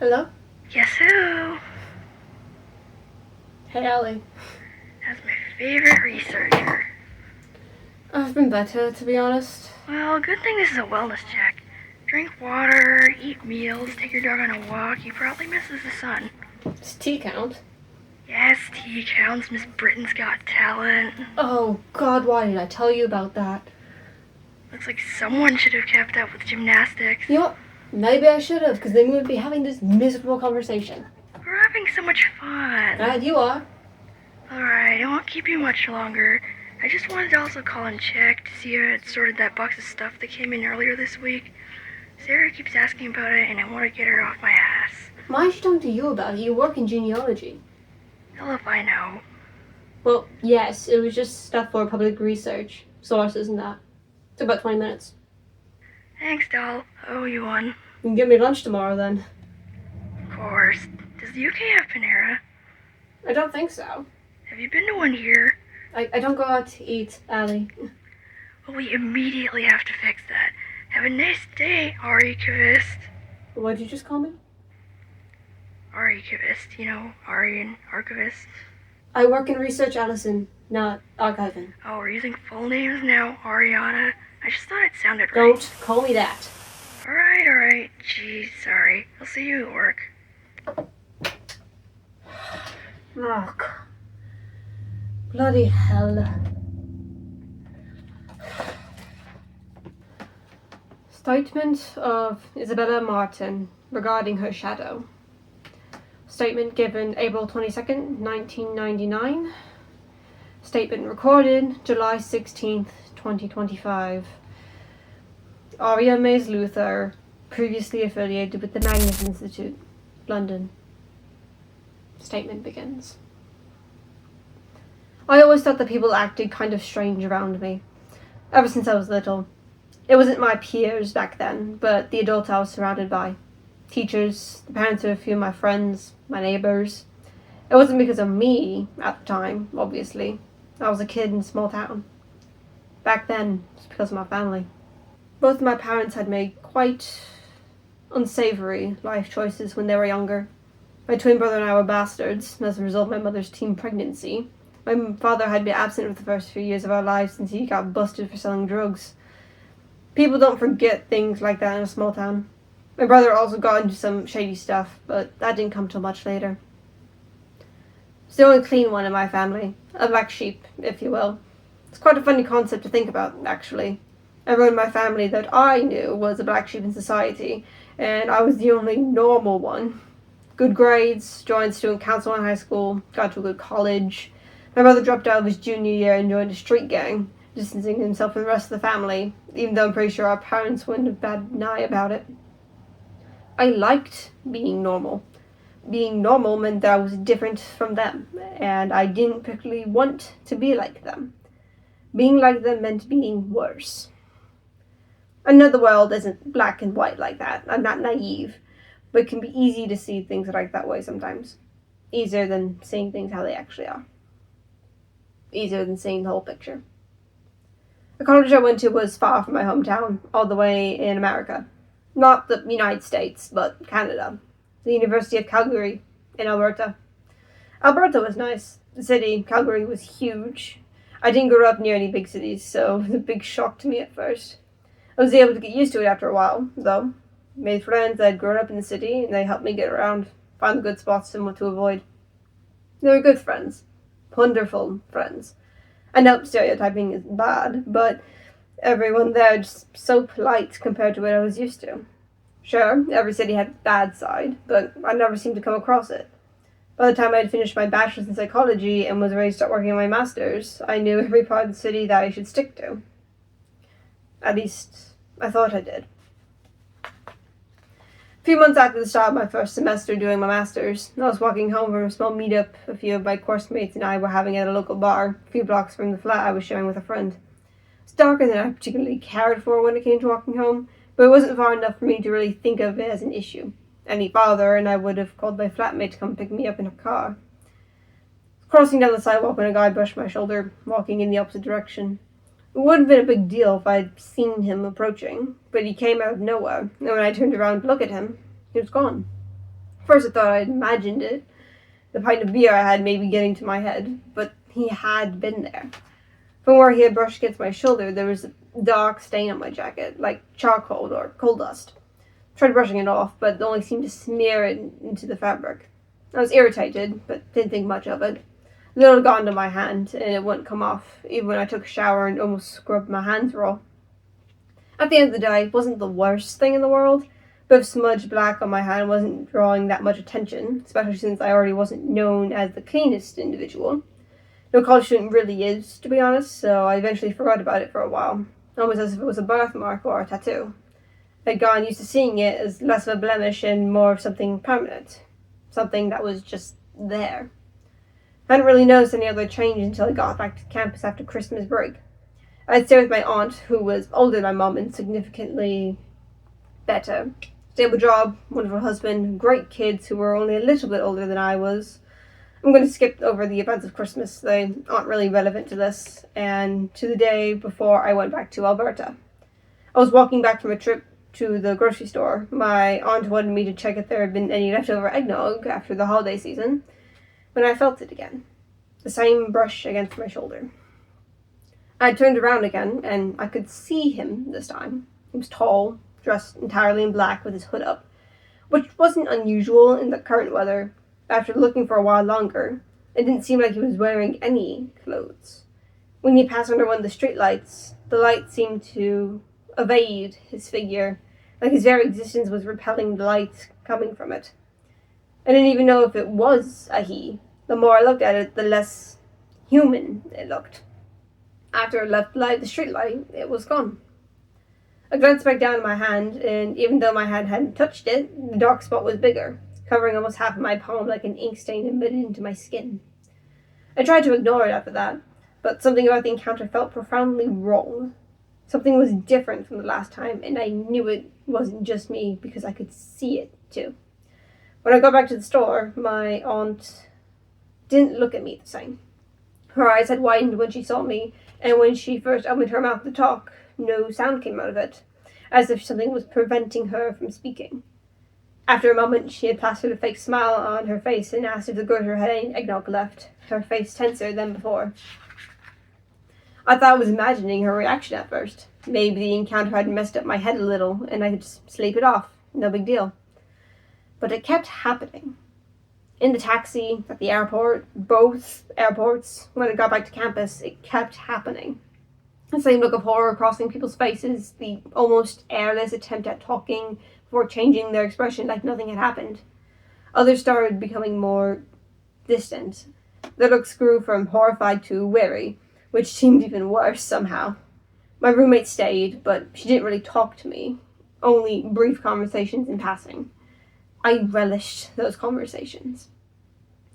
Hello? Guess who? Hey, Allie. That's my favorite researcher. I've been better, to be honest. Well, good thing this is a wellness check. Drink water, eat meals, take your dog on a walk. He probably misses the sun. Does tea count? Yes, tea counts. Miss Britain's Got Talent. Oh, God, why did I tell you about that? Looks like someone should have kept up with gymnastics. You know what? Maybe I should have, because then we would be having this miserable conversation. We're having so much fun. You are. Alright, I won't keep you much longer. I just wanted to also call and check to see if I had sorted that box of stuff that came in earlier this week. Sarah keeps asking about it, and I want to get her off my ass. Why is she talking to you about it? You work in genealogy. Hell if I know. Well, yes, it was just stuff for public research. Sources and that. Took about 20 minutes. Thanks, doll. I owe you one. You can get me lunch tomorrow, then. Of course. Does the UK have Panera? I don't think so. Have you been to one here? I don't go out to eat, Allie. Well, we immediately have to fix that. Have a nice day, archivist. What did you just call me? Archivist, you know, Aryan archivist. I work in research, Allison, not archiving. Oh, we're using full names now, Ariana. I just thought it sounded right. Don't call me that. Alright. Geez, sorry. I'll see you at work. Ugh. Bloody hell. Statement of Isabella Martin regarding her shadow. Statement given April 22nd, 1999. Statement recorded July 16th, 2025. Aria Mays Luther, previously affiliated with the Magnus Institute, London. Statement begins. I always thought that people acted kind of strange around me, ever since I was little. It wasn't my peers back then, but the adults I was surrounded by. Teachers, the parents of a few of my friends, my neighbors. It wasn't because of me at the time, obviously. I was a kid in a small town. Back then, it was because of my family. Both of my parents had made quite unsavory life choices when they were younger. My twin brother and I were bastards as a result of my mother's teen pregnancy. My father had been absent for the first few years of our lives since he got busted for selling drugs. People don't forget things like that in a small town. My brother also got into some shady stuff, but that didn't come till much later. It's the only clean one in my family. A black sheep, if you will. It's quite a funny concept to think about, actually. Everyone in my family that I knew was a black sheep in society, and I was the only normal one. Good grades, joined student council in high school, got to a good college. My brother dropped out of his junior year and joined a street gang, distancing himself from the rest of the family, even though I'm pretty sure our parents wouldn't have batted an eye about it. I liked being normal. Being normal meant that I was different from them, and I didn't particularly want to be like them. Being like them meant being worse. I know the world isn't black and white like that. I'm not naive, but it can be easy to see things like that way sometimes. Easier than seeing things how they actually are. Easier than seeing the whole picture. The college I went to was far from my hometown, all the way in America. Not the United States, but Canada. The University of Calgary in Alberta. Alberta was nice. The city, Calgary, was huge. I didn't grow up near any big cities, so it was a big shock to me at first. I was able to get used to it after a while, though. Made friends that had grown up in the city, and they helped me get around, find the good spots and what to avoid. They were good friends. Wonderful friends. I know stereotyping is bad, but everyone there is so polite compared to what I was used to. Sure, every city had a bad side, but I never seemed to come across it. By the time I had finished my bachelor's in psychology and was ready to start working on my master's, I knew every part of the city that I should stick to. At least, I thought I did. A few months after the start of my first semester doing my master's, I was walking home from a small meetup a few of my course mates and I were having at a local bar, a few blocks from the flat I was sharing with a friend. It's darker than I particularly cared for when it came to walking home, but it wasn't far enough for me to really think of it as an issue. Any farther, and I would have called my flatmate to come pick me up in a car. Crossing down the sidewalk when a guy brushed my shoulder, walking in the opposite direction. It wouldn't have been a big deal if I'd seen him approaching, but he came out of nowhere, and when I turned around to look at him, he was gone. First I thought I'd imagined it. The pint of beer I had maybe getting to my head, but he had been there. From where he had brushed against my shoulder, there was a dark stain on my jacket, like charcoal or coal dust. I tried brushing it off, but it only seemed to smear it into the fabric. I was irritated, but didn't think much of it. A little got into my hand, and it wouldn't come off, even when I took a shower and almost scrubbed my hands raw. At the end of the day, it wasn't the worst thing in the world, but if smudged black on my hand wasn't drawing that much attention, especially since I already wasn't known as the cleanest individual. No college student really is, to be honest, so I eventually forgot about it for a while, almost as if it was a birthmark or a tattoo. I'd gotten used to seeing it as less of a blemish and more of something permanent, something that was just there. I hadn't really noticed any other change until I got back to campus after Christmas break. I'd stay with my aunt, who was older than my mum and significantly better. Stable job, wonderful husband, great kids who were only a little bit older than I was. I'm going to skip over the events of Christmas. They aren't really relevant to this, and to the day before I went back to Alberta. I was walking back from a trip to the grocery store. My aunt wanted me to check if there had been any leftover eggnog after the holiday season, when I felt it again. The same brush against my shoulder. I turned around again, and I could see him this time. He was tall, dressed entirely in black with his hood up, which wasn't unusual in the current weather. After looking for a while longer, it didn't seem like he was wearing any clothes. When he passed under one of the streetlights, the light seemed to evade his figure, like his very existence was repelling the light coming from it. I didn't even know if it was a he. The more I looked at it, the less human it looked. After it left the streetlight, it was gone. I glanced back down at my hand, and even though my hand hadn't touched it, the dark spot was bigger, covering almost half of my palm like an ink stain embedded into my skin. I tried to ignore it after that, but something about the encounter felt profoundly wrong. Something was different from the last time, and I knew it wasn't just me because I could see it too. When I got back to the store, my aunt didn't look at me the same. Her eyes had widened when she saw me, and when she first opened her mouth to talk, no sound came out of it, as if something was preventing her from speaking. After a moment, she had plastered a fake smile on her face and asked if the grocer had any eggnog left, her face tenser than before. I thought I was imagining her reaction at first. Maybe the encounter had messed up my head a little, and I could just sleep it off. No big deal. But it kept happening. In the taxi, at the airport, both airports, when I got back to campus, it kept happening. The same look of horror crossing people's faces, the almost airless attempt at talking before changing their expression like nothing had happened. Others started becoming more distant. Their looks grew from horrified to wary, which seemed even worse somehow. My roommate stayed, but she didn't really talk to me, only brief conversations in passing. I relished those conversations.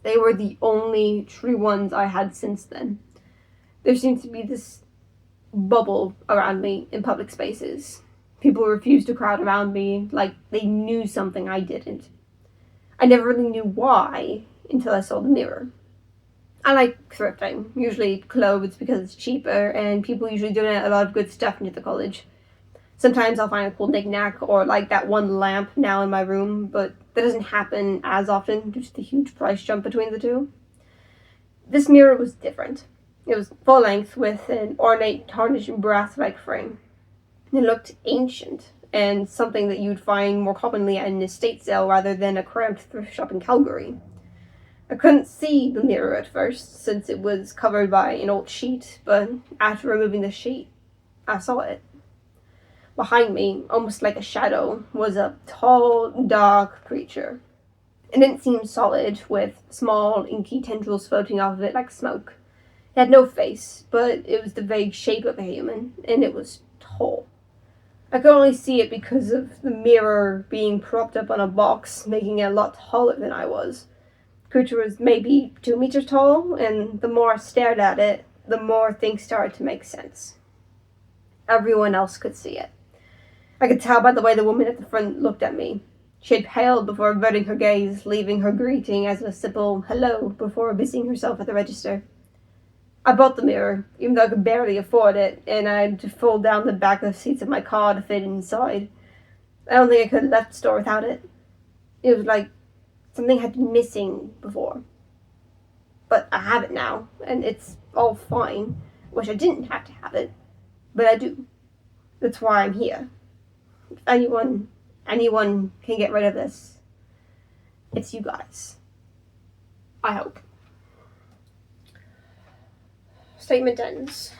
They were the only true ones I had since then. There seemed to be this bubble around me in public spaces. People refused to crowd around me like they knew something I didn't. I never really knew why until I saw the mirror. I like thrifting, usually clothes because it's cheaper, and people usually donate a lot of good stuff into the college. Sometimes I'll find a cool knick-knack or like that one lamp now in my room, but that doesn't happen as often due to the huge price jump between the two. This mirror was different. It was full length with an ornate tarnished brass-like frame. It looked ancient and something that you'd find more commonly at an estate sale rather than a cramped thrift shop in Calgary. I couldn't see the mirror at first since it was covered by an old sheet, but after removing the sheet, I saw it. Behind me, almost like a shadow, was a tall, dark creature. It didn't seem solid, with small, inky tendrils floating off of it like smoke. It had no face, but it was the vague shape of a human, and it was tall. I could only see it because of the mirror being propped up on a box, making it a lot taller than I was. The creature was maybe 2 meters tall, and the more I stared at it, the more things started to make sense. Everyone else could see it. I could tell by the way the woman at the front looked at me. She had paled before averting her gaze, leaving her greeting as a simple hello before busying herself at the register. I bought the mirror, even though I could barely afford it, and I had to fold down the back of the seats of my car to fit inside. I don't think I could have left the store without it. It was like something had been missing before. But I have it now, and it's all fine. Wish I didn't have to have it, but I do. That's why I'm here. If anyone can get rid of this, it's you guys. I hope. Statement ends.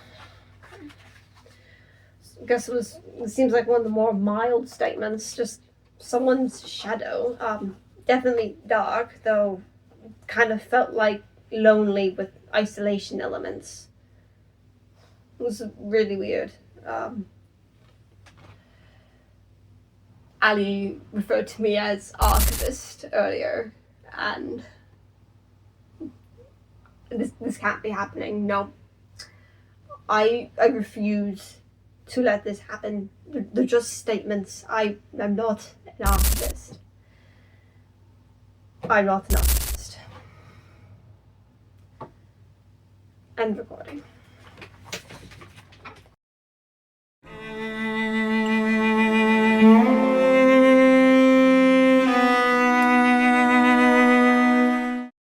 I guess it seems like one of the more mild statements, just someone's shadow. Definitely dark, though kind of felt like lonely with isolation elements. It was really weird. Ali referred to me as archivist earlier, and this can't be happening. No. I refuse to let this happen. They're just statements. I'm not an archivist. I'm not an archivist. End recording.